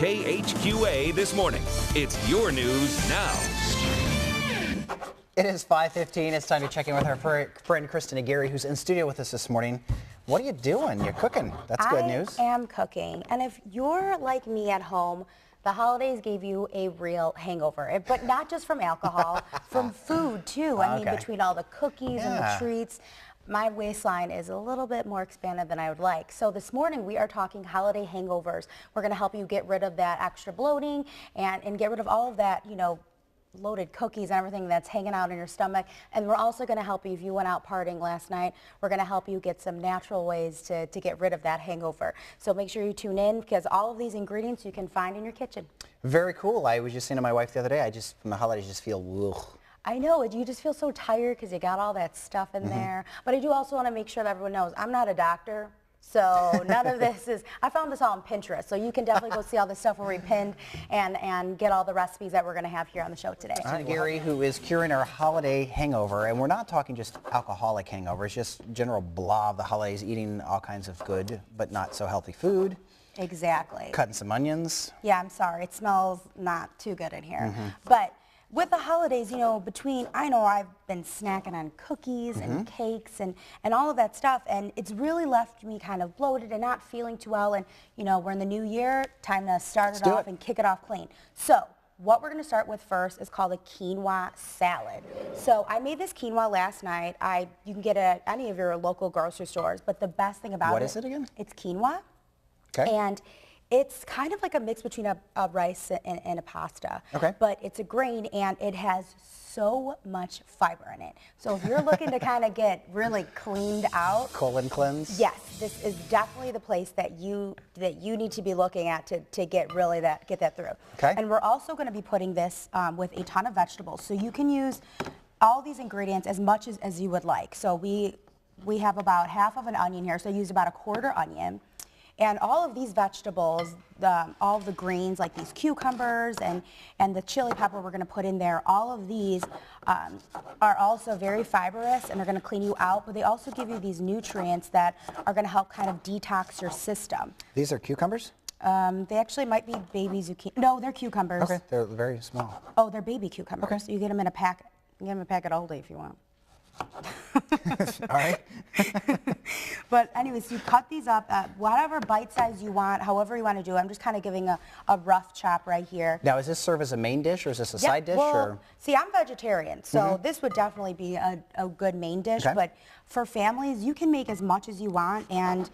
KHQA This Morning. It's your news now. It is 5:15. It's time to check in with our friend Kristen Aguirre, who's in studio with us this morning. What are you doing? You're cooking. That's good news. I am cooking. And if you're like me at home, the holidays gave you a real hangover, but not just from alcohol, from food too. I mean, between all the cookies and the treats, my waistline is a little bit more expanded than I would like. So this morning we are talking holiday hangovers. We're going to help you get rid of that extra bloating and get rid of all of that, you know, loaded cookies and everything that's hanging out in your stomach. And we're also going to help you if you went out partying last night. We're going to help you get some natural ways to get rid of that hangover. So make sure you tune in because all of these ingredients you can find in your kitchen. Very cool. I was just saying to my wife the other day, from the holidays just feel ugh. I know, you just feel so tired because you got all that stuff in there. But I do also want to make sure that everyone knows I'm not a doctor. So none of this is, I found this all on Pinterest. So you can definitely go see all the stuff where we pinned and get all the recipes that we're going to have here on the show today. Aguirre, who is curing our holiday hangover. And we're not talking just alcoholic hangover. It's just general blah of the holidays, eating all kinds of good but not so healthy food. Exactly. Cutting some onions. Yeah, I'm sorry. It smells not too good in here. But with the holidays, you know, I know I've been snacking on cookies and cakes and all of that stuff, and it's really left me kind of bloated and not feeling too well. And, you know, we're in the new year, time to start it off and kick it off clean. So what we're going to start with first is called a quinoa salad. So I made this quinoa last night. You can get it at any of your local grocery stores, but the best thing about What is it again? It's quinoa. Okay. And it's kind of like a mix between a rice and a pasta. Okay. But it's a grain and it has so much fiber in it. So if you're looking to kind of get really cleaned out. Colon cleanse? Yes, this is definitely the place that you need to be looking at to get that through. Okay. And we're also going to be putting this with a ton of vegetables. So you can use all these ingredients as much as you would like. So we have about half of an onion here. So I used about a quarter onion. And all of these vegetables, all of the greens like these cucumbers and the chili pepper we're going to put in there, all of these are also very fibrous and they're going to clean you out, but they also give you these nutrients that are going to help kind of detox your system. These are cucumbers? They actually might be baby zucchini. No, they're cucumbers. Okay, they're very small. Oh, they're baby cucumbers. Okay. So you get them in a packet. You get them in a packet all day if you want. All right. But anyways, you cut these up at whatever bite size you want, however you want to do it. I'm just kind of giving a rough chop right here. Now, is this serve as a main dish or is this a side dish? Well, or? See, I'm vegetarian, so this would definitely be a good main dish. Okay. But for families, you can make as much as you want and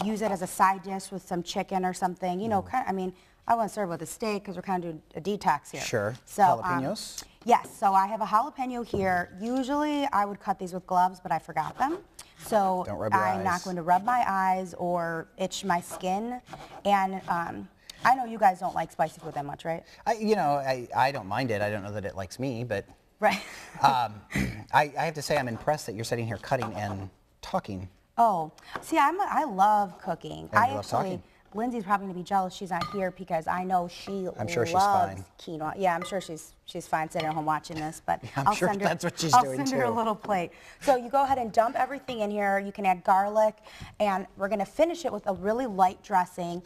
use it as a side dish with some chicken or something. You know, I mean, I want to serve with a steak because we're kind of doing a detox here. Sure. So, jalapenos? Yes, so I have a jalapeno here. Usually I would cut these with gloves, but I forgot them. So I'm not going to rub my eyes or itch my skin. And I know you guys don't like spicy food that much, right? I don't mind it. I don't know that it likes me, but right. I have to say I'm impressed that you're sitting here cutting and talking. Oh, see, I love cooking. And you love talking. Lindsay's probably gonna be jealous she's not here because I know I'm sure she's fine. Quinoa. Yeah, I'm sure she's fine sitting at home watching this, but I'm sure send her, that's what she's doing too. I'll send her a little plate. So you go ahead and dump everything in here. You can add garlic, and we're gonna finish it with a really light dressing.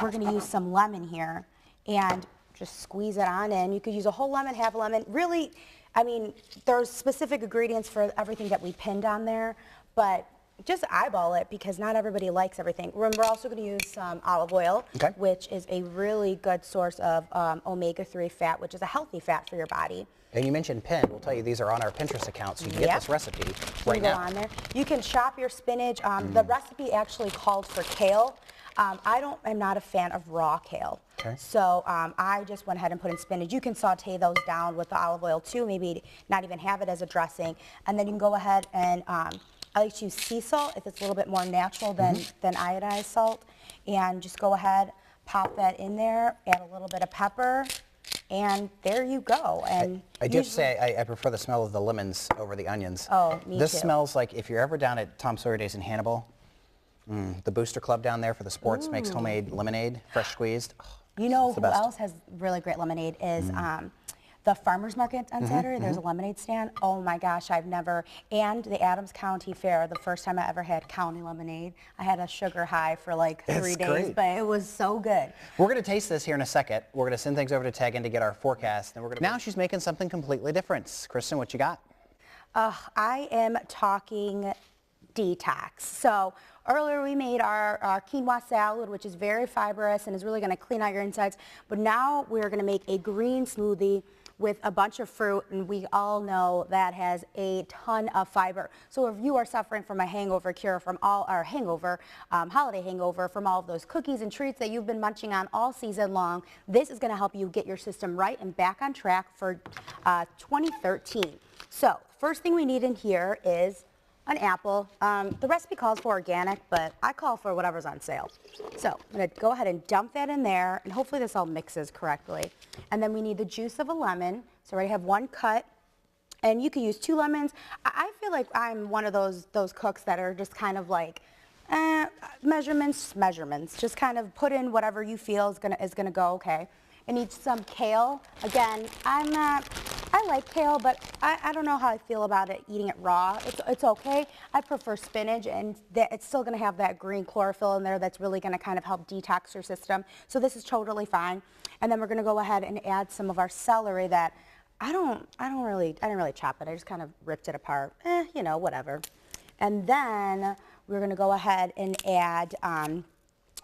We're gonna use some lemon here, and just squeeze it on in. You could use a whole lemon, half a lemon. Really, I mean, there's specific ingredients for everything that we pinned on there, but just eyeball it because not everybody likes everything. We're also going to use some olive oil, which is a really good source of omega-3 fat, which is a healthy fat for your body. And you mentioned pin. We'll tell you these are on our Pinterest account, so you can get this recipe right now. On there. You can chop your spinach. The recipe actually called for kale. I'm not a fan of raw kale. Okay. So I just went ahead and put in spinach. You can saute those down with the olive oil too, maybe not even have it as a dressing. And then you can go ahead and I like to use sea salt if it's a little bit more natural than iodized salt. And just go ahead, pop that in there, add a little bit of pepper, and there you go. And I do have to say, I prefer the smell of the lemons over the onions. Oh, me too. This smells like if you're ever down at Tom Sawyer Days in Hannibal, the Booster Club down there for the sports makes homemade lemonade, fresh squeezed. Oh, you know who else has really great lemonade is the farmer's market on Saturday, there's a lemonade stand. Oh my gosh, I've never, and the Adams County Fair, the first time I ever had county lemonade. I had a sugar high for like 3 days, great. but it was so good. We're going to taste this here in a second. We're going to send things over to Tegan to get our forecast. And now she's making something completely different. Kristen, what you got? I am talking detox. So earlier we made our quinoa salad, which is very fibrous and is really going to clean out your insides. But now we're going to make a green smoothie with a bunch of fruit, and we all know that has a ton of fiber. So if you are suffering from a hangover cure from all our holiday hangover from all of those cookies and treats that you've been munching on all season long, this is going to help you get your system right and back on track for 2013. So first thing we need in here is an apple. The recipe calls for organic, but I call for whatever's on sale. So I'm going to go ahead and dump that in there, and hopefully this all mixes correctly. And then we need the juice of a lemon. So I already have one cut, and you can use 2 lemons. I feel like I'm one of those cooks that are just kind of like, measurements. Just kind of put in whatever you feel is gonna go okay. I need some kale. Again, I like kale, but I don't know how I feel about it eating it raw. It's okay. I prefer spinach, and it's still going to have that green chlorophyll in there that's really going to kind of help detox your system. So this is totally fine. And then we're going to go ahead and add some of our celery that I didn't really chop it. I just kind of ripped it apart. You know, whatever. And then we're going to go ahead and add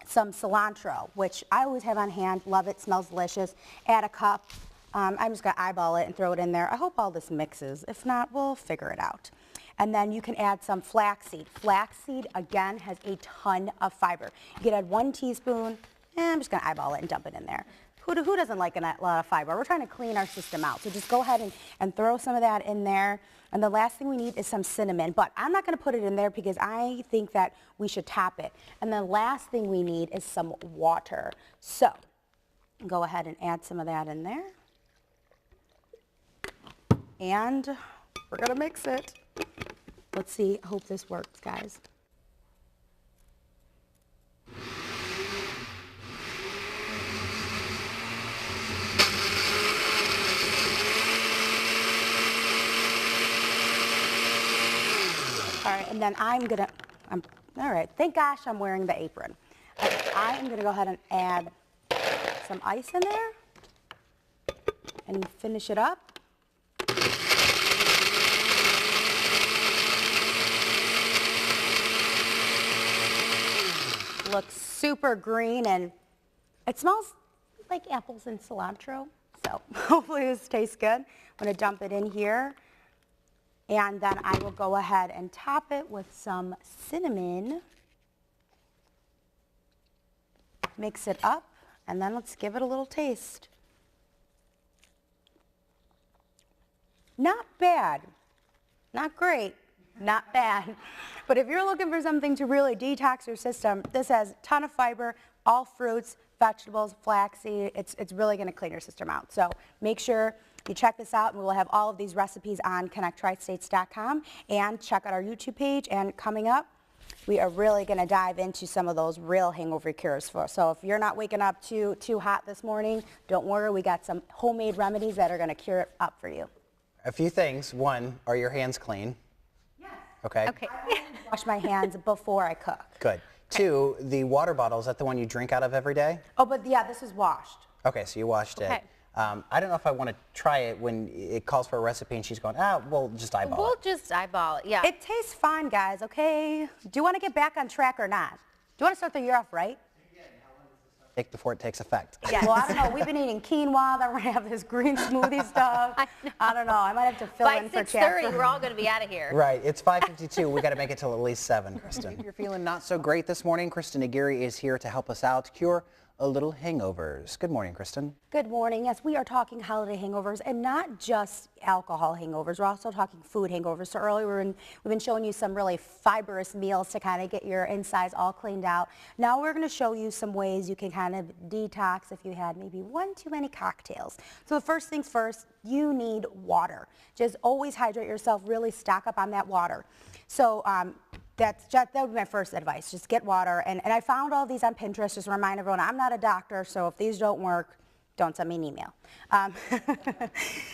some cilantro, which I always have on hand. Love it. Smells delicious. Add a cup. I'm just going to eyeball it and throw it in there. I hope all this mixes. If not, we'll figure it out. And then you can add some flaxseed. Flaxseed, again, has a ton of fiber. You can add 1 teaspoon. I'm just going to eyeball it and dump it in there. Who doesn't like a lot of fiber? We're trying to clean our system out. So just go ahead and throw some of that in there. And the last thing we need is some cinnamon. But I'm not going to put it in there because I think that we should top it. And the last thing we need is some water. So go ahead and add some of that in there. And we're going to mix it. Let's see. I hope this works, guys. All right, and then all right, thank gosh I'm wearing the apron. I am going to go ahead and add some ice in there and finish it up. Looks super green, and it smells like apples and cilantro. So hopefully this tastes good. I'm going to dump it in here, and then I will go ahead and top it with some cinnamon. Mix it up, and then let's give it a little taste. Not bad, not great. Not bad. But if you're looking for something to really detox your system, this has a ton of fiber, all fruits, vegetables, flaxseed. It's really going to clean your system out. So make sure you check this out, and we'll have all of these recipes on connecttrisstates.com, and check out our YouTube page. And coming up, we are really going to dive into some of those real hangover cures. So if you're not waking up too hot this morning, don't worry. We got some homemade remedies that are going to cure it up for you. A few things. One, are your hands clean? Okay. I wash my hands before I cook. Good. 2, the water bottle, is that the one you drink out of every day? Oh, but yeah, this is washed. Okay, so you washed it. I don't know if I want to try it when it calls for a recipe and she's going, we'll just eyeball it. We'll just eyeball it, yeah. It tastes fine, guys, okay? Do you want to get back on track or not? Do you want to start the year off right? Take before it takes effect. Yeah. Well, I don't know. We've been eating quinoa. Then we're going to have this green smoothie stuff. I don't know. I might have to fill in for chapter. By 6:30, we're all going to be out of here. Right. It's 5:52. We got to make it till at least 7, Kristen. If you're feeling not so great this morning, Kristen Aguirre is here to help us out, cure a little hangovers. Good morning, Kristen. Good morning. Yes, we are talking holiday hangovers, and not just alcohol hangovers. We're also talking food hangovers. So earlier we've been showing you some really fibrous meals to kind of get your insides all cleaned out. Now we're going to show you some ways you can kind of detox if you had maybe 1 too many cocktails. So the first things first, you need water. Just always hydrate yourself. Really stock up on that water. So that would be my first advice. Just get water. And I found all these on Pinterest. Just to remind everyone, I'm not a doctor, so if these don't work, don't send me an email.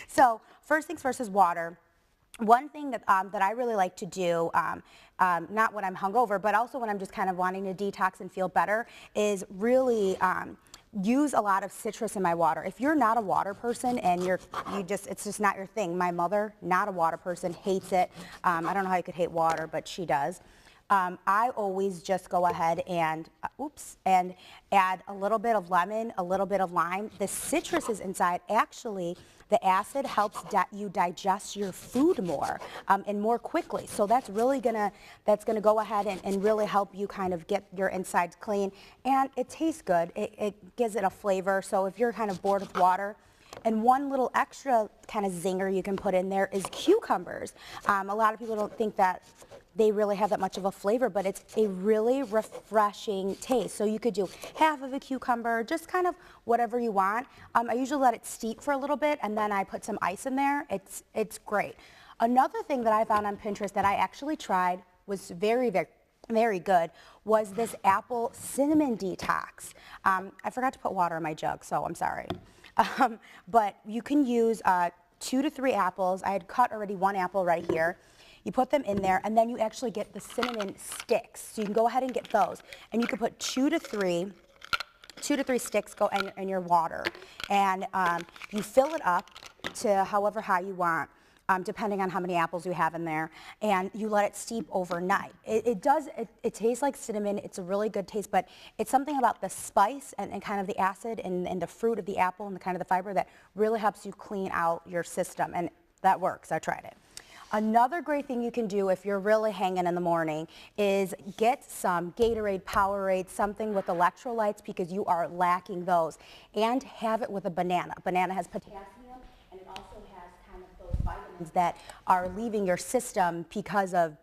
So first things first is water. One thing that I really like to do, not when I'm hungover, but also when I'm just kind of wanting to detox and feel better, is really use a lot of citrus in my water. If you're not a water person and it's just not your thing. My mother, not a water person, hates it. I don't know how you could hate water, but she does. I always just go ahead and, and add a little bit of lemon, a little bit of lime. The citrus is inside. Actually, the acid helps you digest your food more and more quickly. So that's really gonna go ahead and really help you kind of get your insides clean. And it tastes good. It gives it a flavor. So if you're kind of bored with water, and one little extra kind of zinger you can put in there is cucumbers. A lot of people don't think that they really have that much of a flavor, but it's a really refreshing taste. So you could do half of a cucumber, just kind of whatever you want. I usually let it steep for a little bit, and then I put some ice in there. It's great. Another thing that I found on Pinterest that I actually tried was very, very, very good was this apple cinnamon detox. I forgot to put water in my jug, so I'm sorry. But you can use 2 to 3 apples. I had cut already 1 apple right here. You put them in there, and then you actually get the cinnamon sticks. So you can go ahead and get those. And you can put 2 to 3 sticks go in your water. And you fill it up to however high you want, depending on how many apples you have in there. And you let it steep overnight. It tastes like cinnamon. It's a really good taste, but it's something about the spice and kind of the acid and the fruit of the apple and the kind of the fiber that really helps you clean out your system. And that works. I tried it. Another great thing you can do if you're really hanging in the morning is get some Gatorade, Powerade, something with electrolytes because you are lacking those, and have it with a banana. Banana has potassium, and it also has kind of those vitamins that are leaving your system because of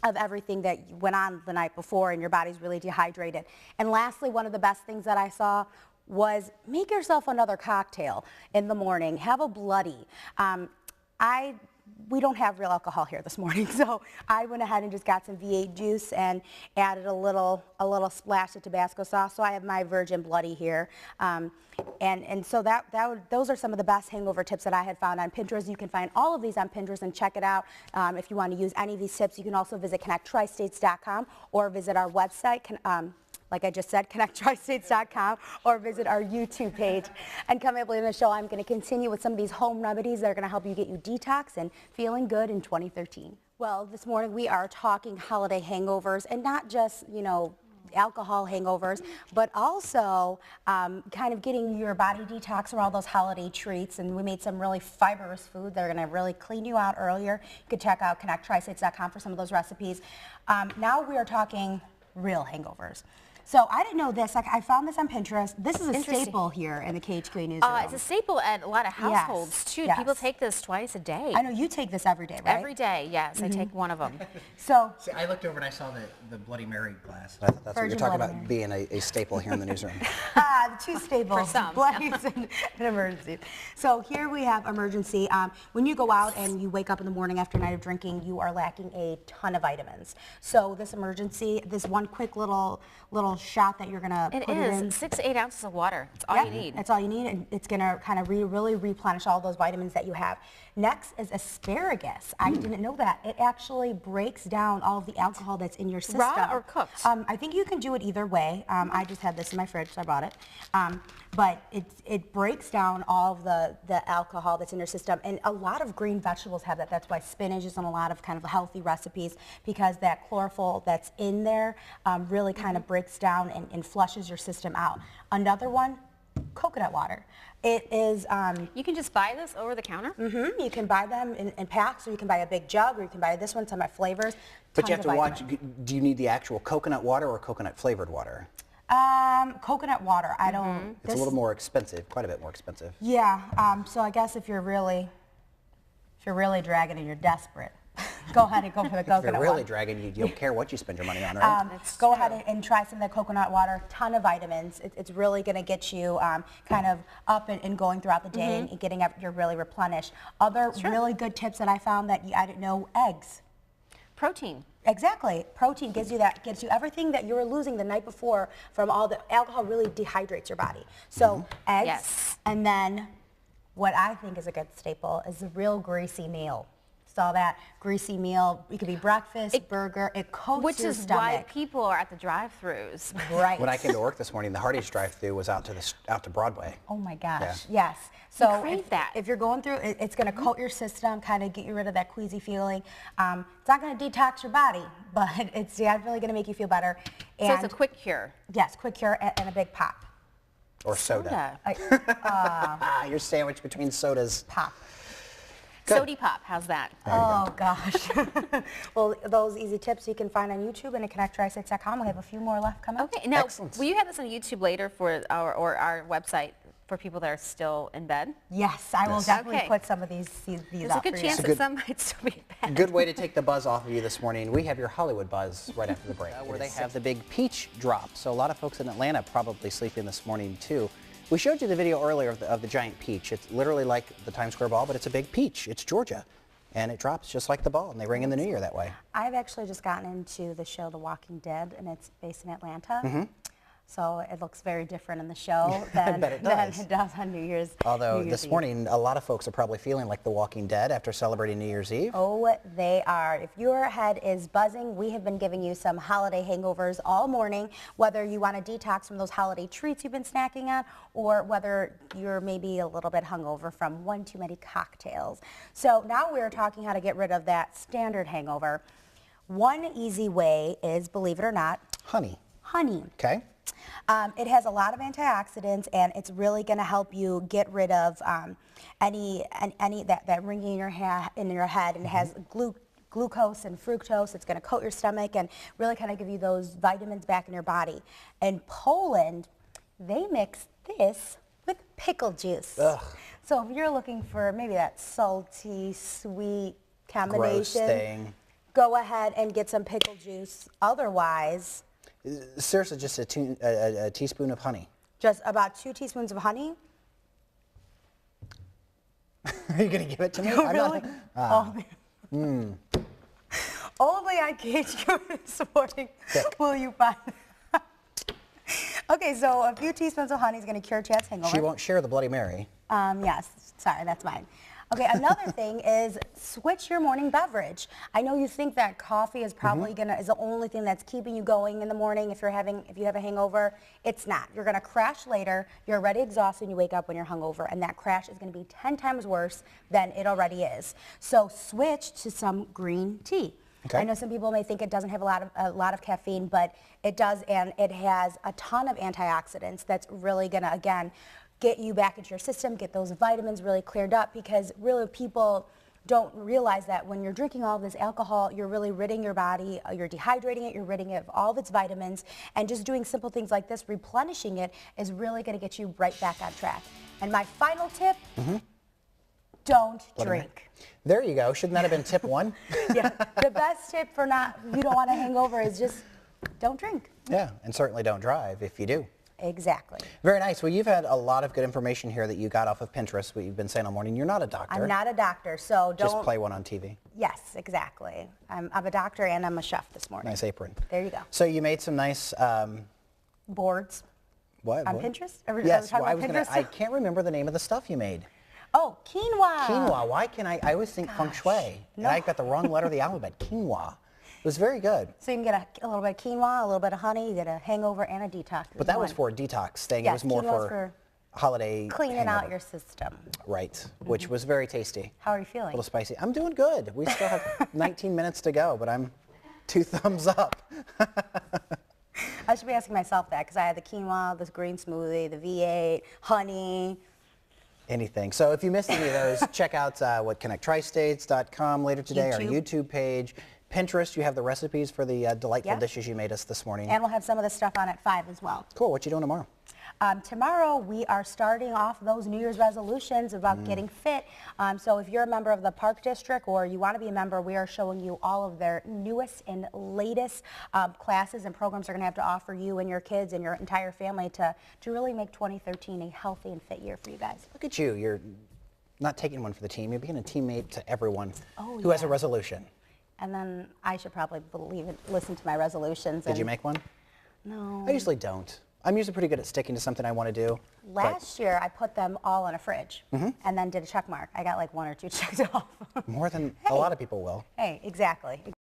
everything that went on the night before and your body's really dehydrated. And lastly, one of the best things that I saw was make yourself another cocktail in the morning. Have a bloody. We don't have real alcohol here this morning, so I went ahead and just got some V8 juice and added a little splash of Tabasco sauce. So I have my virgin bloody here, and so those are some of the best hangover tips that I had found on Pinterest. You can find all of these on Pinterest and check it out. If you want to use any of these tips, you can also visit connecttristates.com or visit our website. Like I just said, connecttristates.com, or visit our YouTube page. And coming up later in the show, I'm going to continue with some of these home remedies that are going to help you get you detox and feeling good in 2013. Well, this morning we are talking holiday hangovers, and not just, alcohol hangovers, but also kind of getting your body detox for all those holiday treats. And we made some really fibrous food that are going to really clean you out earlier. You could check out connecttristates.com for some of those recipes. Now we are talking real hangovers. So I didn't know this. I found this on Pinterest. This is a staple here in the KHQA newsroom. It's a staple at a lot of households, too. Yes. People take this twice a day. I know you take this every day, right? Every day, yes. I take one of them. So see, I looked over and I saw the Bloody Mary glass. I thought that's what you're talking about being a staple here in the newsroom. The 2 staples, For some. Bloodies and emergency. So here we have emergency. When you go out and you wake up in the morning after a night of drinking, you are lacking a ton of vitamins. So this emergency, this one quick little shot that you're going to put it in. 6 to 8 ounces of water. That's all you need. That's all you need, and it's going to kind of really replenish all those vitamins that you have. Next is asparagus. I didn't know that. It actually breaks down all of the alcohol that's in your system. Raw or cooked? I think you can do it either way. I just had this in my fridge, so I bought it. But it breaks down all of the alcohol that's in your system, and a lot of green vegetables have that. That's why spinach is in a lot of kind of healthy recipes, because that chlorophyll that's in there really kind of breaks down and flushes your system out. Another one, coconut water. It is... you can just buy this over the counter? Mm-hmm. You can buy them in packs, or you can buy a big jug, or you can buy this one, some of my flavors. But you have to watch, do you need the actual coconut water or coconut flavored water? Coconut water. I don't... It's a little more expensive, quite a bit more expensive. Yeah, so I guess if you're really dragging and you're desperate, go ahead and go for the coconut water. If you're really dragging, you don't care what you spend your money on, right? Go ahead and try some of the coconut water. Ton of vitamins. It's really going to get you kind of up and going throughout the day and getting up. You're really replenished. Other really good tips that I found that I didn't know: eggs. Protein. Exactly. Protein gives you everything that you were losing the night before from all the alcohol. Really dehydrates your body. So eggs, Yes. and then what I think is a good staple is a real greasy meal. All that greasy meal. It could be breakfast, burger. It coats Which your is stomach. why people are at the drive-thrus. Right. When I came to work this morning, the Hardee's drive-thru was out to Broadway. Oh my gosh. Yeah. Yes. So crave that. if you're going through, it's going to coat your system, kind of get you rid of that queasy feeling. It's not going to detox your body, but it's definitely going to make you feel better. So it's a quick cure. Yes, quick cure and a big pop. Or soda. Your sandwich between sodas. Pop. Good. Sody pop, how's that? Oh gosh. Well, those easy tips you can find on YouTube and at KHQA.com. We have a few more left coming. Okay, now Excellent. will you have this on YouTube later for our website for people that are still in bed? Yes, I will definitely Okay. put some of these There's up a good for chance you. that some might still be in bed. Good way to take the buzz off of you this morning. We have your Hollywood buzz right after the break, where they have the big peach drop. So a lot of folks in Atlanta probably sleeping this morning too. We showed you the video earlier of the giant peach. It's literally like the Times Square ball, but it's a big peach. It's Georgia. And it drops just like the ball, and they ring in the new year that way. I've actually just gotten into the show The Walking Dead, and it's based in Atlanta. So it looks very different in the show than bet it than does. it does on New Year's. Although New Year's this Eve. morning, a lot of folks are probably feeling like The Walking Dead after celebrating New Year's Eve. Oh, they are. If your head is buzzing, we have been giving you some holiday hangovers all morning, whether you want to detox from those holiday treats you've been snacking on, or whether you're maybe a little bit hungover from one too many cocktails. So now we're talking how to get rid of that standard hangover. One easy way is, believe it or not, Honey. honey. Okay. It has a lot of antioxidants, and it's really going to help you get rid of any that ringing in your head, and it has glucose and fructose. It's going to coat your stomach and really kind of give you those vitamins back in your body. In Poland, they mix this with pickle juice. Ugh. So if you're looking for maybe that salty, sweet Gross combination, thing. go ahead and get some pickle juice. Otherwise, Seriously, just a teaspoon of honey. just about 2 teaspoons of honey. Are you going to give it to me? Oh, I'm really? not- Only on KHQA This Morning will you find. Okay, so a few teaspoons of honey is going to cure Chad's hangover. She won't share the Bloody Mary. Yes, sorry, that's mine. Okay, another thing is switch your morning beverage. I know you think that coffee is probably is the only thing that's keeping you going in the morning if you have a hangover. It's not. You're gonna crash later. You're already exhausted and you wake up when you're hungover, and that crash is gonna be 10 times worse than it already is. So switch to some green tea. Okay. I know some people may think it doesn't have a lot of caffeine, but it does, and it has a ton of antioxidants that's really gonna, again, get you back into your system, get those vitamins really cleared up, because really people don't realize that when you're drinking all of this alcohol, you're really ridding your body, you're dehydrating it, you're ridding it of all of its vitamins, and just doing simple things like this, replenishing it, is really going to get you right back on track. And my final tip, don't drink. There you go. Shouldn't that have been tip 1? Yeah, the best tip for you don't want a hangover is just don't drink. Yeah, and certainly don't drive if you do. Exactly. Very nice. Well, you've had a lot of good information here that you got off of Pinterest, what you've been saying all morning. You're not a doctor. I'm not a doctor, so don't. Just play one on TV. Yes, exactly. I'm a doctor and I'm a chef this morning. Nice apron. There you go. So you made some nice, Boards what? on what? Pinterest? Are we Yes, talking well, about Pinterest? I can't remember the name of the stuff you made. Oh, quinoa. Quinoa. Why can I always think feng shui. And No. I got the wrong letter of the alphabet. Quinoa. It was very good. So you can get a little bit of quinoa, a little bit of honey, you get a hangover and a detox. But that was for a detox thing. Yes, It was more quinoa's for holiday cleaning out hangover. your system. Right, which was very tasty. How are you A feeling? little spicy. I'm doing good. We still have 19 minutes to go, but I'm 2 thumbs up. I should be asking myself that because I had the quinoa, this green smoothie, the V8, honey. Anything. So if you missed any of those, check out KHQA.com later today, our YouTube page. Pinterest, you have the recipes for the delightful dishes you made us this morning. And we'll have some of this stuff on at 5 as well. Cool. What you doing tomorrow? Tomorrow we are starting off those New Year's resolutions about getting fit. So if you're a member of the Park District or you want to be a member, we are showing you all of their newest and latest classes and programs they're going to have to offer you and your kids and your entire family to really make 2013 a healthy and fit year for you guys. Look at you. You're not taking one for the team. You're being a teammate to everyone who has a resolution. And then I should probably listen to my resolutions. Did you make one? No. I usually don't. I'm usually pretty good at sticking to something I want to do. Last year, I put them all in a fridge and then did a check mark. I got like 1 or 2 checked off. More than a lot of people will. Hey, exactly.